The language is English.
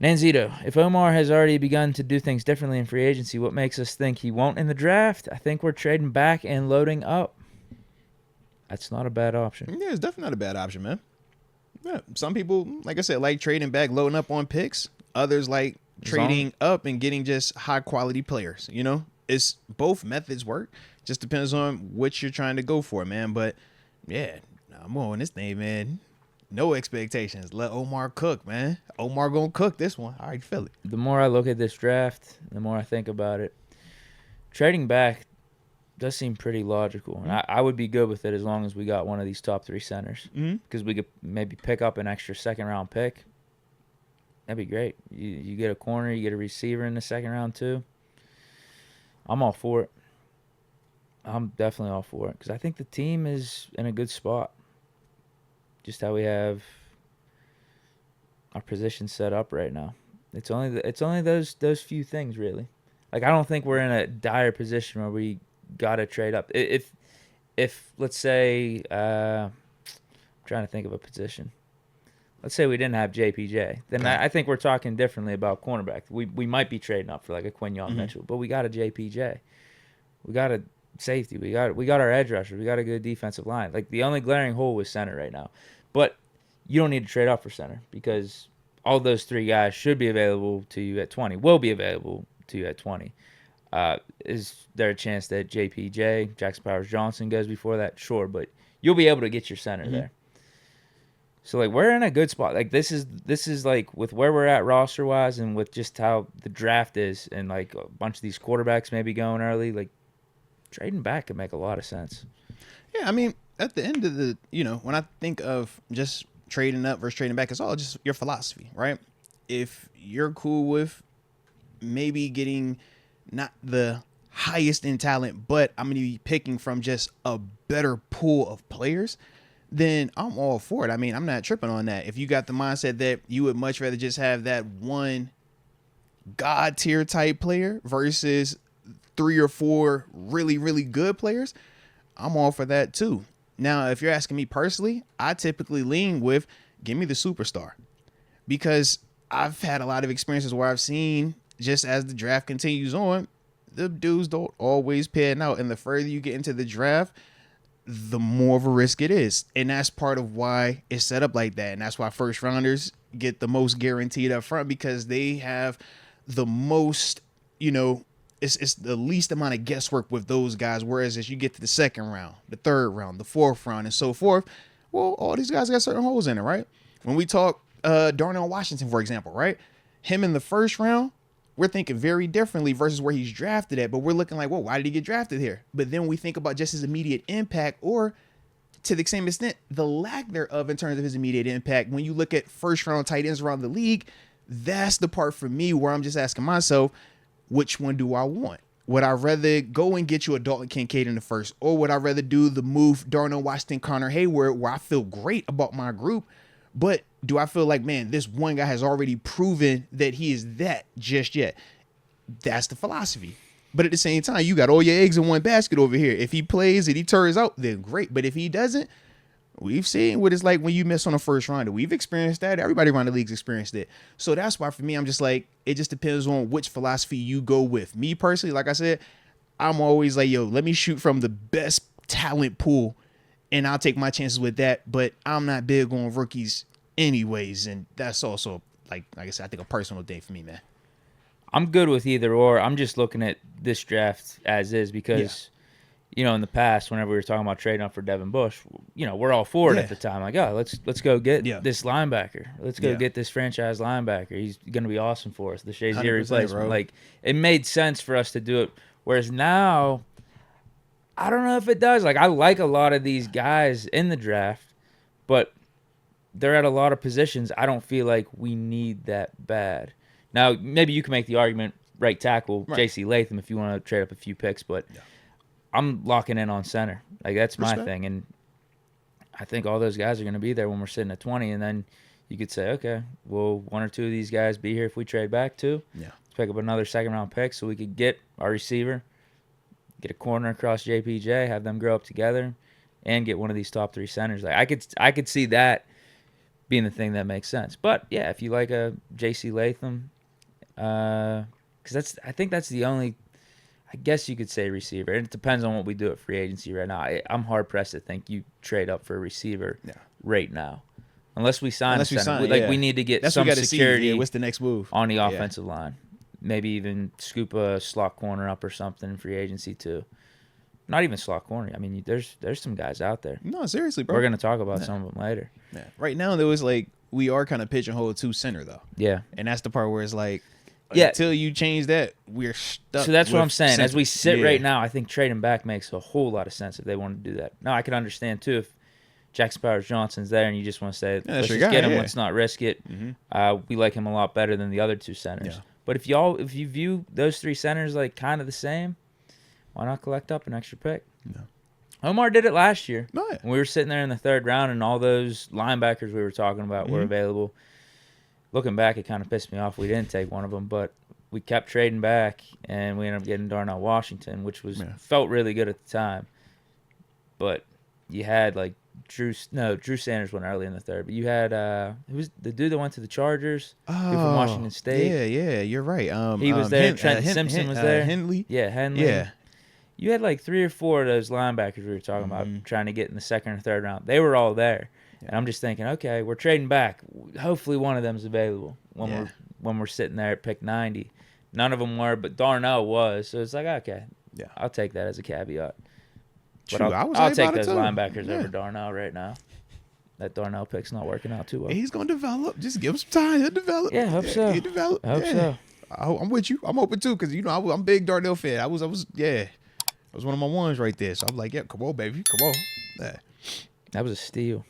Nanzito, if Omar has already begun to do things differently in free agency, what makes us think he won't in the draft? I think we're trading back and loading up. That's not a bad option. Yeah, it's definitely not a bad option, man. Yeah, some people, like I said, like trading back, loading up on picks. Others like As long trading up and getting just high quality players. You know, it's both methods work. Just depends on what you're trying to go for, man. But yeah, I'm on this thing, man. No expectations. Let Omar cook, man. Omar gonna cook this one. I already feel it. the more I look at this draft, the more I think about it. Trading back does seem pretty logical, and I would be good with it as long as we got one of these top 3 centers, because we could maybe pick up an extra second round pick. That'd be great. You get a corner, you get a receiver in the second round too. I'm all for it. I'm definitely all for it because I think the team is in a good spot. Just how we have our position set up right now. It's only those few things really. Like I don't think we're in a dire position where we gotta trade up. If let's say I'm trying to think of a position. Let's say we didn't have JPJ, then Okay. I think we're talking differently about cornerback. We might be trading up for like a Quinyon Mitchell, but we got a JPJ. We got a safety. We got our edge rusher. We got a good defensive line. Like the only glaring hole was center right now. But you don't need to trade up for center because all those 3 guys should be available to you at 20. Will be available to you at 20. Is there a chance that JPJ, Jackson Powers Johnson, goes before that? Sure, but you'll be able to get your center there. So like we're in a good spot. Like this is like with where we're at roster wise and with just how the draft is and like a bunch of these quarterbacks maybe going early, like trading back could make a lot of sense. Yeah, I mean, at the end of the, when I think of just trading up versus trading back, it's all just your philosophy, right? If you're cool with maybe getting not the highest in talent, but I'm going to be picking from just a better pool of players, then I'm all for it. I mean, I'm not tripping on that. If you got the mindset that you would much rather just have that one god tier type player versus 3 or 4 really, really good players, I'm all for that too. Now, if you're asking me personally, I typically lean with give me the superstar because I've had a lot of experiences where I've seen just as the draft continues on, the dudes don't always pan out. And the further you get into the draft, the more of a risk it is. And that's part of why it's set up like that. And that's why first rounders get the most guaranteed up front because they have the most, it's the least amount of guesswork with those guys. Whereas as you get to the second round, the third round, the fourth round, and so forth, well, all these guys got certain holes in it, right? When we talk Darnell Washington, for example, right? Him in the first round, we're thinking very differently versus where he's drafted at, but we're looking like, well, why did he get drafted here? But then we think about just his immediate impact or to the same extent, the lack thereof in terms of his immediate impact. When you look at first round tight ends around the league, that's the part for me where I'm just asking myself, which one do I want? Would I rather go and get you a Dalton Kincaid in the first, or would I rather do the move Darnell Washington, Connor Hayward, where I feel great about my group, but do I feel like, man, this one guy has already proven that he is that just yet? That's the philosophy. But at the same time, you got all your eggs in one basket over here. If he plays and he turns out, then great. But if he doesn't, we've seen what it's like when you miss on a first rounder. We've experienced that. Everybody around the league's experienced it. So that's why for me, I'm just like, it just depends on which philosophy you go with. Me personally, like I said, I'm always like, yo, let me shoot from the best talent pool and I'll take my chances with that. But I'm not big on rookies anyways. And that's also, like I said, I think a personal thing for me, man. I'm good with either or. I'm just looking at this draft as is because, in the past, whenever we were talking about trading up for Devin Bush, we're all for it at the time. Like, oh, let's go get this linebacker. Let's go get this franchise linebacker. He's going to be awesome for us. The Shazier replacement. Bro. Like, it made sense for us to do it. Whereas now, I don't know if it does. Like, I like a lot of these guys in the draft, but they're at a lot of positions I don't feel like we need that bad. Now, maybe you can make the argument right tackle, Right. J.C. Latham, if you want to trade up a few picks, but I'm locking in on center. Like, that's my thing. And I think all those guys are going to be there when we're sitting at 20. And then you could say, okay, well, 1 or 2 of these guys be here if we trade back too. Yeah. Let's pick up another second-round pick so we could get our receiver, get a corner across JPJ, have them grow up together, and get one of these top 3 centers. Like I could see that being the thing that makes sense. But yeah, if you like a J.C. Latham, because I think that's the only, I guess you could say receiver. It depends on what we do at free agency right now. I'm hard pressed to think you trade up for a receiver right now, unless we sign a center. We need to get some security. What's the next move on the offensive line? Maybe even scoop a slot corner up or something in free agency too. Not even slot corner. I mean, there's some guys out there. No, seriously, bro. We're gonna talk about some of them later. Yeah. Right now, there was like we are kind of pigeonholed to center though. Yeah, and that's the part where it's like, until you change that, we're stuck. So that's what I'm saying. Center. As we sit right now, I think trading back makes a whole lot of sense if they want to do that. Now, I can understand too if Jackson Powers-Johnson's there and you just want to say, let's just get him. Let's not risk it. Mm-hmm. We like him a lot better than the other two centers. Yeah. But if you view those three centers like kind of the same, why not collect up an extra pick? No. Omar did it last year. No, yeah. We were sitting there in the third round, and all those linebackers we were talking about were available. Looking back, it kind of pissed me off we didn't take one of them, but we kept trading back, and we ended up getting Darnell Washington, which felt really good at the time. But you had like Drew Sanders went early in the third, but you had who was the dude that went to the Chargers? From Washington State. Yeah, you're right. He was there. Trent Simpson was there. Henley. Yeah, Henley. Yeah. You had like 3 or 4 of those linebackers we were talking about trying to get in the second or third round. They were all there, and I'm just thinking, okay, we're trading back. Hopefully, one of them's available when we're sitting there at pick 90. None of them were, but Darnell was. So it's like, okay, I'll take that as a caveat. But I'll take those linebackers over Darnell right now. That Darnell pick's not working out too well. He's gonna develop. Just give him some time. He'll develop. Yeah, hope so. He'll develop. I hope so. I'm with you. I'm open too, because I'm a big Darnell fan. I was one of my ones right there. So I'm like, yeah, come on, baby, come on. Yeah. That was a steal.